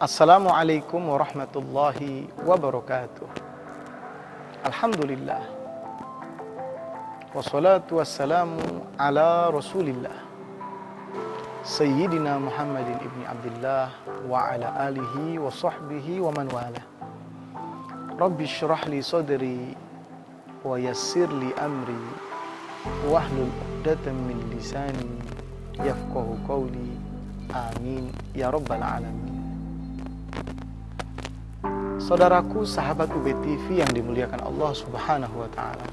Assalamualaikum warahmatullahi wabarakatuh. Alhamdulillah. Wassalatu wassalamu ala rasulillah Sayyidina Muhammadin ibni Abdullah wa ala alihi wa sahbihi wa man wala. Rabbi syrah li sadri wa yassir li amri wahlul 'uqdatam min lisani yafqahu qawli. Amin ya rabbal alamin. Saudaraku, sahabat UB TV yang dimuliakan Allah Subhanahu wa Ta'ala,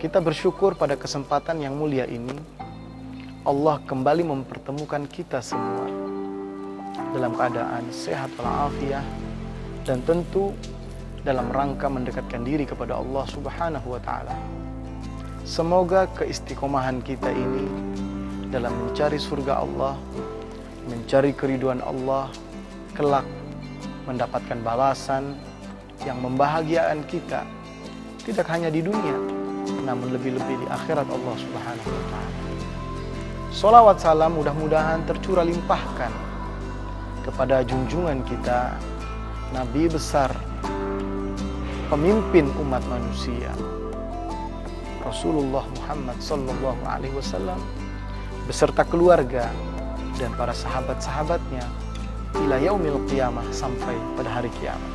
kita bersyukur pada kesempatan yang mulia ini Allah kembali mempertemukan kita semua dalam keadaan sehat walafiat dan tentu dalam rangka mendekatkan diri kepada Allah Subhanahu wa Ta'ala. Semoga keistiqomahan kita ini dalam mencari surga Allah, mencari keridhaan Allah, kelak mendapatkan balasan yang membahagiakan kita, tidak hanya di dunia, namun lebih-lebih di akhirat Allah Subhanahu wa Ta'ala. Sholawat salam mudah-mudahan tercurah limpahkan kepada junjungan kita, Nabi besar, pemimpin umat manusia, Rasulullah Muhammad sallallahu alaihi wasallam beserta keluarga dan para sahabat-sahabatnya ila yaumil qiyamah, sampai pada hari kiamat.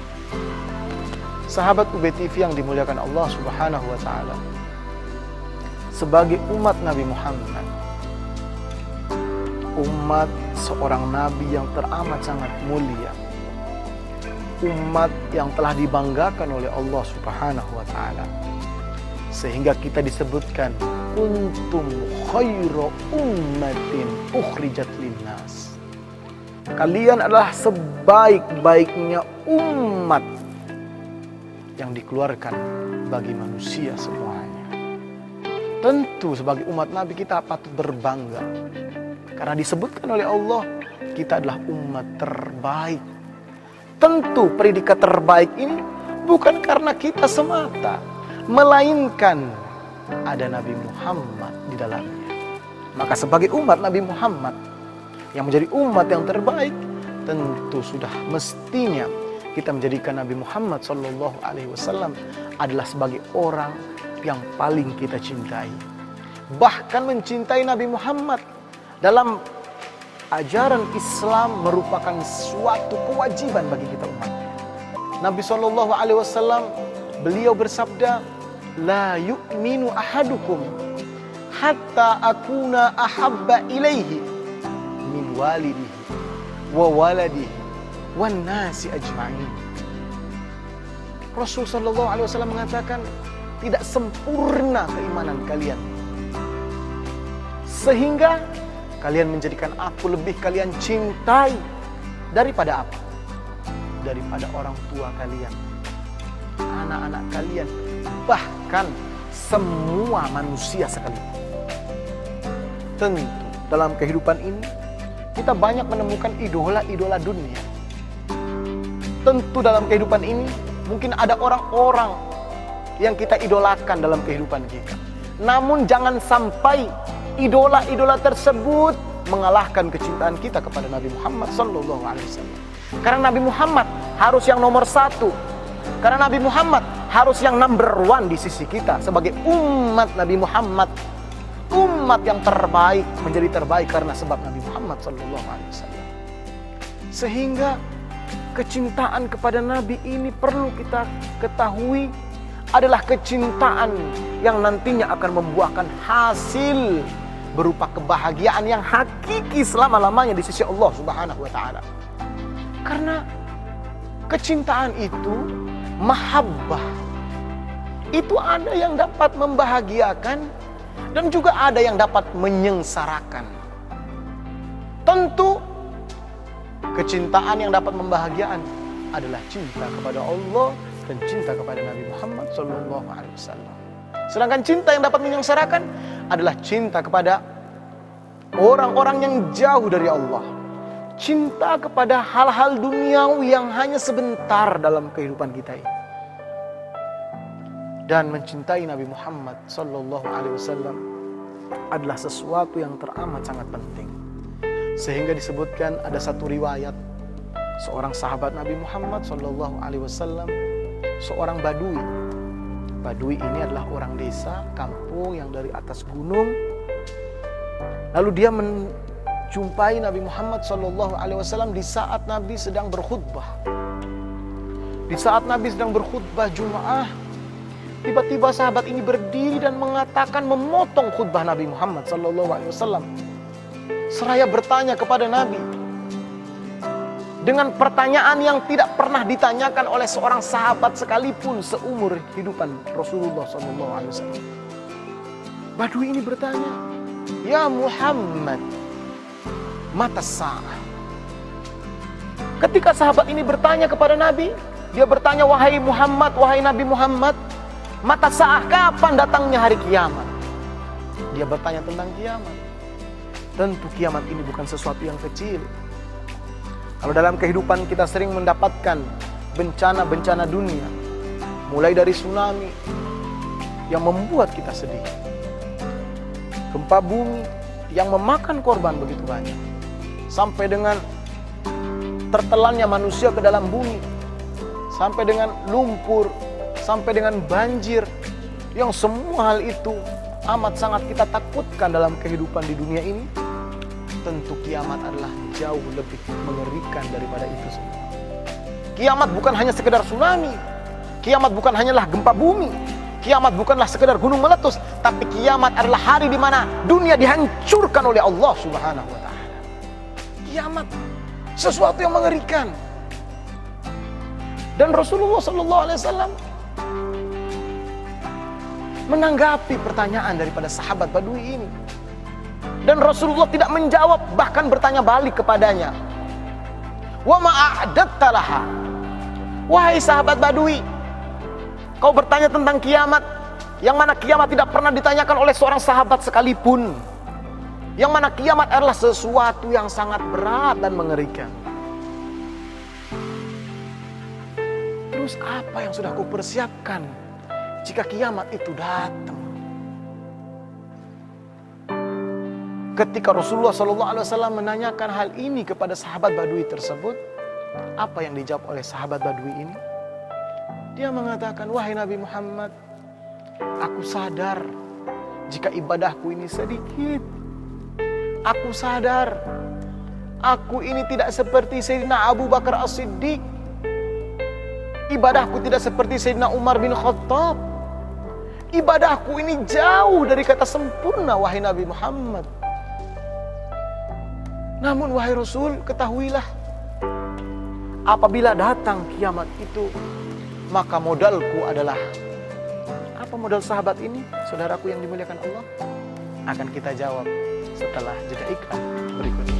Sahabat UB TV yang dimuliakan Allah Subhanahu wa Ta'ala, sebagai umat Nabi Muhammad, umat seorang nabi yang teramat sangat mulia, umat yang telah dibanggakan oleh Allah Subhanahu wa Ta'ala, sehingga kita disebutkan kuntum khairu ummatin ukhrijat linnas. Kalian adalah sebaik-baiknya umat yang dikeluarkan bagi manusia semuanya. Tentu sebagai umat Nabi kita patut berbangga, karena disebutkan oleh Allah kita adalah umat terbaik. Tentu predikat terbaik ini bukan karena kita semata, melainkan ada Nabi Muhammad di dalamnya. Maka sebagai umat Nabi Muhammad yang menjadi umat yang terbaik, tentu sudah mestinya kita menjadikan Nabi Muhammad sallallahu alaihi wasallam adalah sebagai orang yang paling kita cintai. Bahkan mencintai Nabi Muhammad dalam ajaran Islam merupakan suatu kewajiban bagi kita umatnya. Nabi sallallahu alaihi wasallam beliau bersabda, la yu'minu ahadukum hatta akuna ahabba ilaihi min walidihi wa waladihi wan nasi ajma'in. Rasul sallallahu alaihi wasallam mengatakan, tidak sempurna keimanan kalian sehingga kalian menjadikan aku lebih kalian cintai daripada apa? Daripada orang tua kalian, anak-anak kalian, bahkan semua manusia sekalipun. Tentu dalam kehidupan ini kita banyak menemukan idola-idola dunia. Tentu dalam kehidupan ini mungkin ada orang-orang yang kita idolakan dalam kehidupan kita. Namun jangan sampai idola-idola tersebut mengalahkan kecintaan kita kepada Nabi Muhammad sallallahu alaihi wasallam. Karena Nabi Muhammad harus yang nomor satu. Karena Nabi Muhammad harus yang number one di sisi kita sebagai umat Nabi Muhammad. Umat yang terbaik menjadi terbaik karena sebab Nabi Muhammad sallallahu alaihi wasallam. Sehingga kecintaan kepada Nabi ini perlu kita ketahui adalah kecintaan yang nantinya akan membuahkan hasil berupa kebahagiaan yang hakiki selama-lamanya di sisi Allah Subhanahu wa Ta'ala. Karena kecintaan itu, mahabbah itu ada yang dapat membahagiakan dan juga ada yang dapat menyengsarakan. Tentu kecintaan yang dapat membahagiakan adalah cinta kepada Allah dan cinta kepada Nabi Muhammad sallallahu alaihi wasallam. Sedangkan cinta yang dapat menyengsarakan adalah cinta kepada orang-orang yang jauh dari Allah. Cinta kepada hal-hal duniawi yang hanya sebentar dalam kehidupan kita ini. Dan mencintai Nabi Muhammad sallallahu alaihi wasallam adalah sesuatu yang teramat sangat penting. Sehingga disebutkan ada satu riwayat seorang sahabat Nabi Muhammad SAW, seorang badui. Badui ini adalah orang desa, kampung yang dari atas gunung. Lalu dia menjumpai Nabi Muhammad SAW di saat Nabi sedang berkhutbah. Di saat Nabi sedang berkhutbah Jumat, tiba-tiba sahabat ini berdiri dan mengatakan, memotong khutbah Nabi Muhammad SAW. Seraya bertanya kepada Nabi dengan pertanyaan yang tidak pernah ditanyakan oleh seorang sahabat sekalipun seumur kehidupan Rasulullah SAW. Badui ini bertanya, "Ya Muhammad, mata sa'ah?" Ketika sahabat ini bertanya kepada Nabi, dia bertanya, "Wahai Muhammad, wahai Nabi Muhammad, mata sa'ah, kapan datangnya hari kiamat?" Dia bertanya tentang kiamat. Tentu kiamat ini bukan sesuatu yang kecil. Kalau dalam kehidupan kita sering mendapatkan bencana-bencana dunia, mulai dari tsunami yang membuat kita sedih, gempa bumi yang memakan korban begitu banyak, sampai dengan tertelannya manusia ke dalam bumi, sampai dengan lumpur, sampai dengan banjir, yang semua hal itu amat sangat kita takutkan dalam kehidupan di dunia ini. Tentu kiamat adalah jauh lebih mengerikan daripada itu semua. Kiamat bukan hanya sekedar tsunami, kiamat bukan hanyalah gempa bumi, kiamat bukanlah sekedar gunung meletus, tapi kiamat adalah hari di mana dunia dihancurkan oleh Allah Subhanahu wa Ta'ala. Kiamat sesuatu yang mengerikan. Dan Rasulullah SAW menanggapi pertanyaan daripada sahabat Badui ini. Dan Rasulullah tidak menjawab, bahkan bertanya balik kepadanya. "Wa ma a'dadta laha?" Wahai sahabat Badui, kau bertanya tentang kiamat, yang mana kiamat tidak pernah ditanyakan oleh seorang sahabat sekalipun. Yang mana kiamat adalah sesuatu yang sangat berat dan mengerikan. Terus apa yang sudah kau persiapkan jika kiamat itu datang? Ketika Rasulullah SAW menanyakan hal ini kepada sahabat Badui tersebut, apa yang dijawab oleh sahabat Badui ini? Dia mengatakan, "Wahai Nabi Muhammad, aku sadar jika ibadahku ini sedikit. Aku sadar aku ini tidak seperti Sayyidina Abu Bakar As-Siddiq. Ibadahku tidak seperti Sayyidina Umar bin Khattab. Ibadahku ini jauh dari kata sempurna, wahai Nabi Muhammad. Namun wahai Rasul, ketahuilah, apabila datang kiamat itu, maka modalku adalah..." Apa modal sahabat ini, saudaraku yang dimuliakan Allah? Akan kita jawab setelah jeda iklan berikut ini.